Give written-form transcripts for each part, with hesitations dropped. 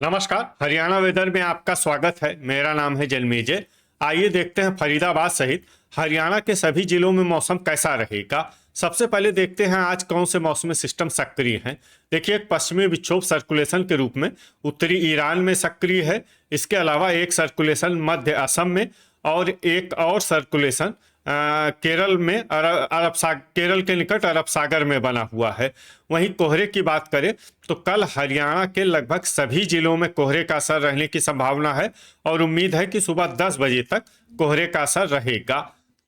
नमस्कार। हरियाणा वेदर में आपका स्वागत है। मेरा नाम है जन्मेजय। आइए देखते हैं फरीदाबाद सहित हरियाणा के सभी जिलों में मौसम कैसा रहेगा। सबसे पहले देखते हैं आज कौन से मौसमी सिस्टम सक्रिय हैं। देखिए, एक पश्चिमी विक्षोभ सर्कुलेशन के रूप में उत्तरी ईरान में सक्रिय है। इसके अलावा एक सर्कुलेशन मध्य असम में और एक और सर्कुलेशन केरल में केरल के निकट अरब सागर में बना हुआ है। वहीं कोहरे की बात करें तो कल हरियाणा के लगभग सभी जिलों में कोहरे का असर रहने की संभावना है और उम्मीद है कि सुबह 10 बजे तक कोहरे का असर रहेगा।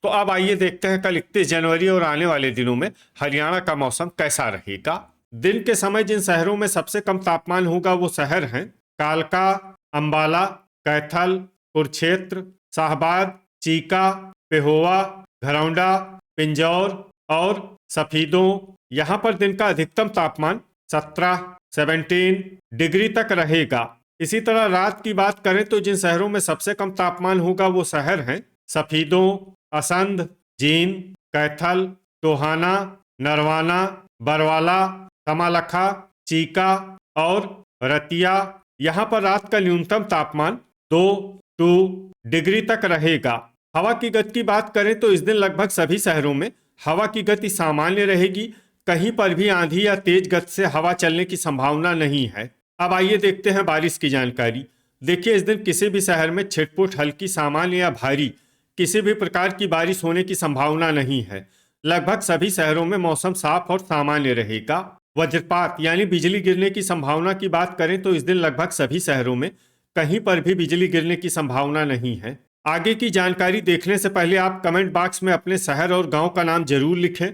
तो अब आइए देखते हैं कल 31 जनवरी और आने वाले दिनों में हरियाणा का मौसम कैसा रहेगा। दिन के समय जिन शहरों में सबसे कम तापमान होगा वो शहर हैं कालका, अंबाला, कैथल, कुरुक्षेत्र, शाहबाद, चीका, पेहोवा, घरौंडा, पिंजौर और सफीदों। यहाँ पर दिन का अधिकतम तापमान 17 डिग्री तक रहेगा। इसी तरह रात की बात करें तो जिन शहरों में सबसे कम तापमान होगा वो शहर हैं सफीदों, असंध, जींद, कैथल, टोहाना, नरवाना, बरवाला, तमालखा, चीका और रतिया। यहाँ पर रात का न्यूनतम तापमान 2 डिग्री तक रहेगा। हवा की गति की बात करें तो इस दिन लगभग सभी शहरों में हवा की गति सामान्य रहेगी। कहीं पर भी आंधी या तेज गति से हवा चलने की संभावना नहीं है। अब आइए देखते हैं बारिश की जानकारी। देखिए, इस दिन किसी भी शहर में छिटपुट हल्की, सामान्य या भारी किसी भी प्रकार की बारिश होने की संभावना नहीं है। लगभग सभी शहरों में मौसम साफ और सामान्य रहेगा। वज्रपात यानी बिजली गिरने की संभावना की बात करें तो इस दिन लगभग सभी शहरों में कहीं पर भी बिजली गिरने की संभावना नहीं है। आगे की जानकारी देखने से पहले आप कमेंट बॉक्स में अपने शहर और गांव का नाम जरूर लिखें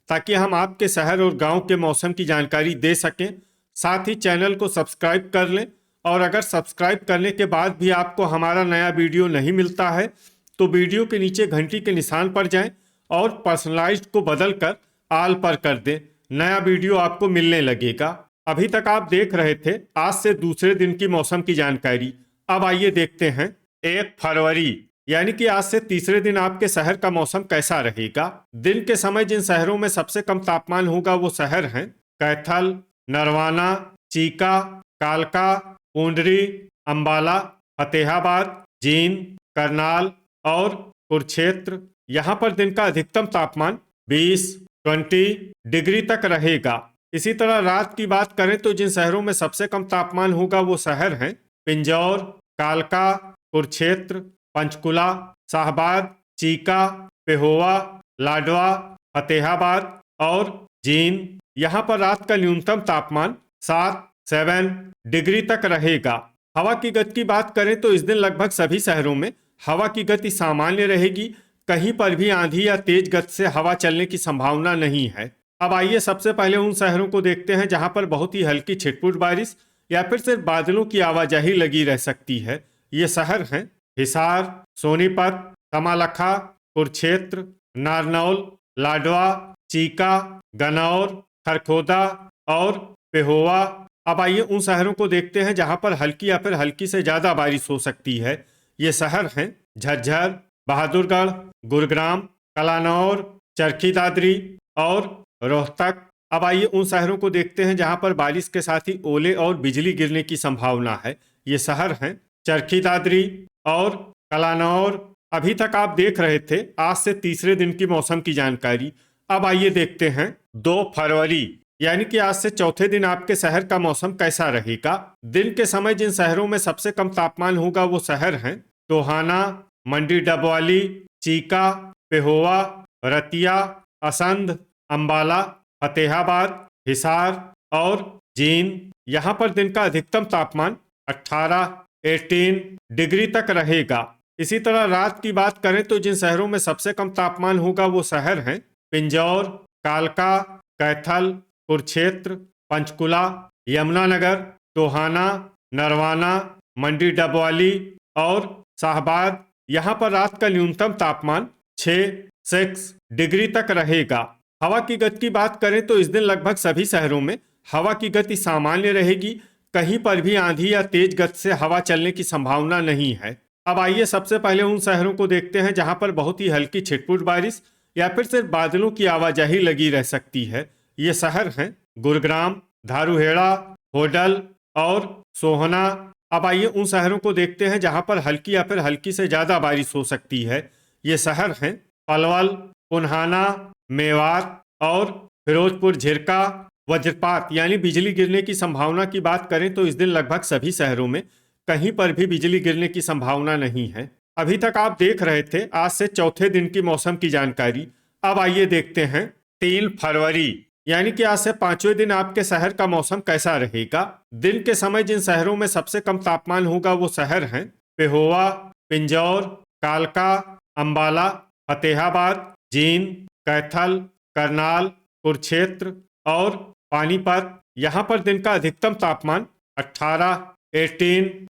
ताकि हम आपके शहर और गांव के मौसम की जानकारी दे सकें। साथ ही चैनल को सब्सक्राइब कर लें और अगर सब्सक्राइब करने के बाद भी आपको हमारा नया वीडियो नहीं मिलता है तो वीडियो के नीचे घंटी के निशान पर जाएं और पर्सनलाइज्ड को बदल कर आल पर कर दें। नया वीडियो आपको मिलने लगेगा। अभी तक आप देख रहे थे आज से दूसरे दिन की मौसम की जानकारी। अब आइए देखते हैं 1 फरवरी यानी कि आज से तीसरे दिन आपके शहर का मौसम कैसा रहेगा। दिन के समय जिन शहरों में सबसे कम तापमान होगा वो शहर हैं कैथल, नरवाना, चीका, कालका, पूंडरी, अंबाला, फतेहाबाद, जींद, करनाल और कुरुक्षेत्र। यहाँ पर दिन का अधिकतम तापमान 20 डिग्री तक रहेगा। इसी तरह रात की बात करें तो जिन शहरों में सबसे कम तापमान होगा वो शहर हैं पिंजौर, कालका, कुरुक्षेत्र, पंचकुला, शाहबाद, चीका, पेहोवा, लाडवा, फतेहाबाद और जींद। यहाँ पर रात का न्यूनतम तापमान 7 डिग्री तक रहेगा। हवा की गति की बात करें तो इस दिन लगभग सभी शहरों में हवा की गति सामान्य रहेगी। कहीं पर भी आंधी या तेज गति से हवा चलने की संभावना नहीं है। अब आइए सबसे पहले उन शहरों को देखते हैं जहां पर बहुत ही हल्की छिटपुट बारिश या फिर सिर्फ बादलों की आवाजाही लगी रह सकती है। ये शहर हैं हिसार, सोनीपत, तमालखा, कुरुक्षेत्र, नारनौल, लाडवा, चीका, गनौर, खरखोदा और पेहोवा। अब आइए उन शहरों को देखते हैं जहां पर हल्की या फिर हल्की से ज्यादा बारिश हो सकती है। ये शहर हैं झज्जर, बहादुरगढ़, गुरुग्राम, कलानौर, चरखी दादरी और रोहतक। अब आइए उन शहरों को देखते हैं जहां पर बारिश के साथ ही ओले और बिजली गिरने की संभावना है। ये शहर हैं चरखी दादरी और कलानौर। अभी तक आप देख रहे थे आज से तीसरे दिन की मौसम की जानकारी। अब आइए देखते हैं 2 फरवरी यानी कि आज से चौथे दिन आपके शहर का मौसम कैसा रहेगा। दिन के समय जिन शहरों में सबसे कम तापमान होगा वो शहर हैं टोहाना, मंडी डबवाली, चीका, पेहोवा, रतिया, असंध, अंबाला, फतेहाबाद, हिसार और जींद। यहाँ पर दिन का अधिकतम तापमान 18 डिग्री तक रहेगा। इसी तरह रात की बात करें तो जिन शहरों में सबसे कम तापमान होगा वो शहर हैं पिंजौर, कालका, कैथल, कुरुक्षेत्र, पंचकुला, यमुनानगर, टोहाना, नरवाना, मंडी डबवाली और शाहबाद। यहाँ पर रात का न्यूनतम तापमान 6 डिग्री तक रहेगा। हवा की गति की बात करें तो इस दिन लगभग सभी शहरों में हवा की गति सामान्य रहेगी। कहीं पर भी आंधी या तेज गति से हवा चलने की संभावना नहीं है। अब आइए सबसे पहले उन शहरों को देखते हैं जहां पर बहुत ही हल्की छिटपुट बारिश या फिर सिर्फ बादलों की आवाजाही लगी रह सकती है। ये शहर हैं गुरुग्राम, धारूहेड़ा, होडल, और सोहना। अब आइए उन शहरों को देखते हैं जहां पर हल्की या फिर हल्की से ज्यादा बारिश हो सकती है। ये शहर हैं पलवल, पुन्हाना, मेवात और फिरोजपुर झिरका। वज्रपात यानी बिजली गिरने की संभावना की बात करें तो इस दिन लगभग सभी शहरों में कहीं पर भी बिजली गिरने की संभावना नहीं है। अभी तक आप देख रहे थे आज से चौथे दिन की मौसम की जानकारी। अब आइए देखते हैं 3 फरवरी यानी कि आज से 5वें दिन आपके शहर का मौसम कैसा रहेगा। दिन के समय जिन शहरों में सबसे कम तापमान होगा वो शहर हैं पेहोवा, पिंजौर, कालका, अंबाला, फतेहाबाद, जींद, कैथल, करनाल, कुरुक्षेत्र और पानीपत। यहाँ पर दिन का अधिकतम तापमान 18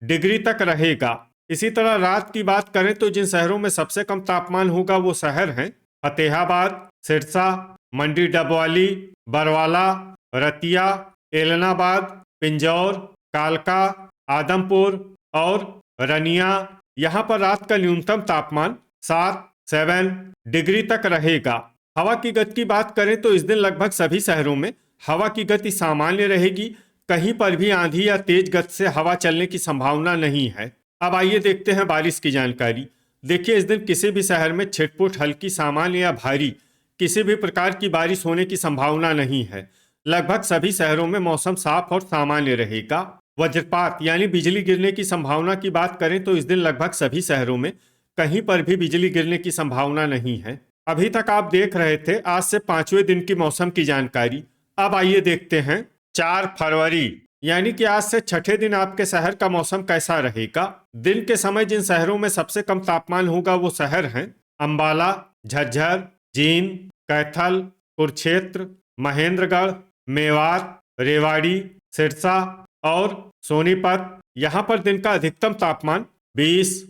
डिग्री तक रहेगा। इसी तरह रात की बात करें तो जिन शहरों में सबसे कम तापमान होगा वो शहर हैं फतेहाबाद, सिरसा, मंडी डबवाली, बरवाला, रतिया, एलनाबाद, पिंजौर, कालका, आदमपुर और रनिया। यहाँ पर रात का न्यूनतम तापमान 7 डिग्री तक रहेगा। हवा की गति की बात करें तो इस दिन लगभग सभी शहरों में हवा की गति सामान्य रहेगी। कहीं पर भी आंधी या तेज गति से हवा चलने की संभावना नहीं है। अब आइए देखते हैं बारिश की जानकारी। देखिए इस दिन किसी भी शहर में छिटपुट हल्की, सामान्य या भारी किसी भी प्रकार की बारिश होने की संभावना नहीं है। लगभग सभी शहरों में मौसम साफ और सामान्य रहेगा। वज्रपात यानी बिजली गिरने की संभावना की बात करें तो इस दिन लगभग सभी शहरों में कहीं पर भी बिजली गिरने की संभावना नहीं है। अभी तक आप देख रहे थे आज से 5वें दिन की मौसम की जानकारी। अब आइए देखते हैं 4 फरवरी यानी कि आज से छठे दिन आपके शहर का मौसम कैसा रहेगा। दिन के समय जिन शहरों में सबसे कम तापमान होगा वो शहर हैं अंबाला, झज्जर, जींद, कैथल, कुरुक्षेत्र, महेंद्रगढ़, मेवात, रेवाड़ी, सिरसा और सोनीपत। यहाँ पर दिन का अधिकतम तापमान 20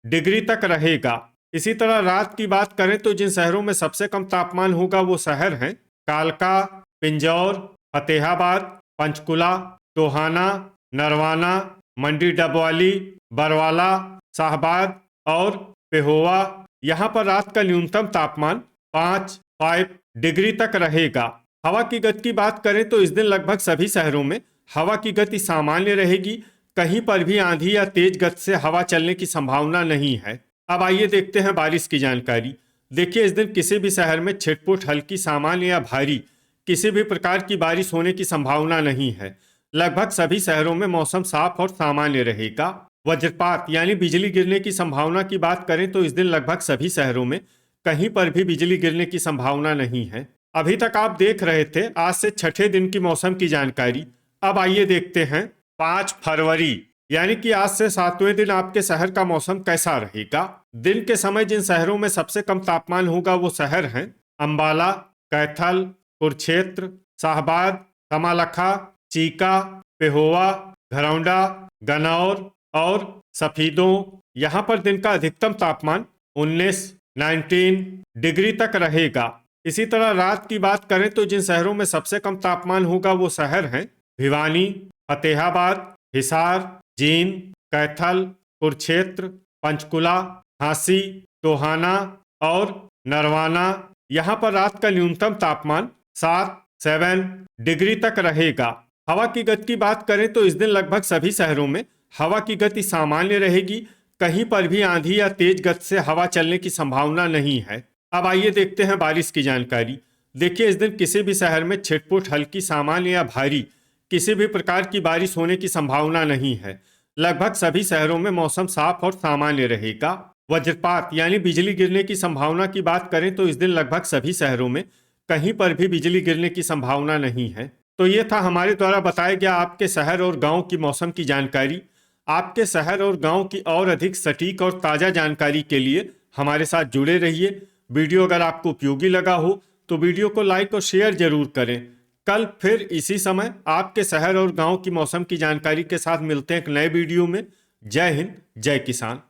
डिग्री तक रहेगा। इसी तरह रात की बात करें तो जिन शहरों में सबसे कम तापमान होगा वो शहर हैं कालका, पिंजौर, फतेहाबाद, पंचकुला, टोहाना, नरवाना, मंडी डबवाली, बरवाला, शाहबाद और पेहोवा। यहाँ पर रात का न्यूनतम तापमान 5 डिग्री तक रहेगा। हवा की गति की बात करें तो इस दिन लगभग सभी शहरों में हवा की गति सामान्य रहेगी। कहीं पर भी आंधी या तेज गति से हवा चलने की संभावना नहीं है। अब आइए देखते हैं बारिश की जानकारी। देखिए इस दिन किसी भी शहर में छिटपुट हल्की, सामान्य या भारी किसी भी प्रकार की बारिश होने की संभावना नहीं है। लगभग सभी शहरों में मौसम साफ और सामान्य रहेगा। वज्रपात यानी बिजली गिरने की संभावना की बात करें तो इस दिन लगभग सभी शहरों में कहीं पर भी बिजली गिरने की संभावना नहीं है। अभी तक आप देख रहे थे आज से छठे दिन की मौसम की जानकारी। अब आइए देखते हैं 5 फरवरी यानी कि आज से 7वें दिन आपके शहर का मौसम कैसा रहेगा। दिन के समय जिन शहरों में सबसे कम तापमान होगा वो शहर हैं अंबाला, कैथल, कुरुक्षेत्र, शाहबाद, कमालखा, चीका, पेहोवा, घरौंडा, गनौर और सफीदों। यहाँ पर दिन का अधिकतम तापमान 19 डिग्री तक रहेगा। इसी तरह रात की बात करें तो जिन शहरों में सबसे कम तापमान होगा वो शहर हैं भिवानी, फतेहाबाद, हिसार, जींद, कैथल, कुरुक्षेत्र, पंचकुला, झांसी, टोहाना और नरवाना। यहाँ पर रात का न्यूनतम तापमान 7 डिग्री तक रहेगा। हवा की गति की बात करें तो इस दिन लगभग सभी शहरों में हवा की गति सामान्य रहेगी। कहीं पर भी आंधी या तेज गति से हवा चलने की संभावना नहीं है। अब आइए देखते हैं बारिश की जानकारी। देखिए इस दिन किसी भी शहर में छिटपुट हल्की, सामान्य या भारी किसी भी प्रकार की बारिश होने की संभावना नहीं है। लगभग सभी शहरों में मौसम साफ और सामान्य रहेगा। वज्रपात यानी बिजली गिरने की संभावना की बात करें तो इस दिन लगभग सभी शहरों में कहीं पर भी बिजली गिरने की संभावना नहीं है। तो ये था हमारे द्वारा बताया गया आपके शहर और गांव की मौसम की जानकारी। आपके शहर और गांव की और अधिक सटीक और ताज़ा जानकारी के लिए हमारे साथ जुड़े रहिए। वीडियो अगर आपको उपयोगी लगा हो तो वीडियो को लाइक और शेयर जरूर करें। कल फिर इसी समय आपके शहर और गांव की मौसम की जानकारी के साथ मिलते हैं एक नए वीडियो में। जय हिंद, जय किसान।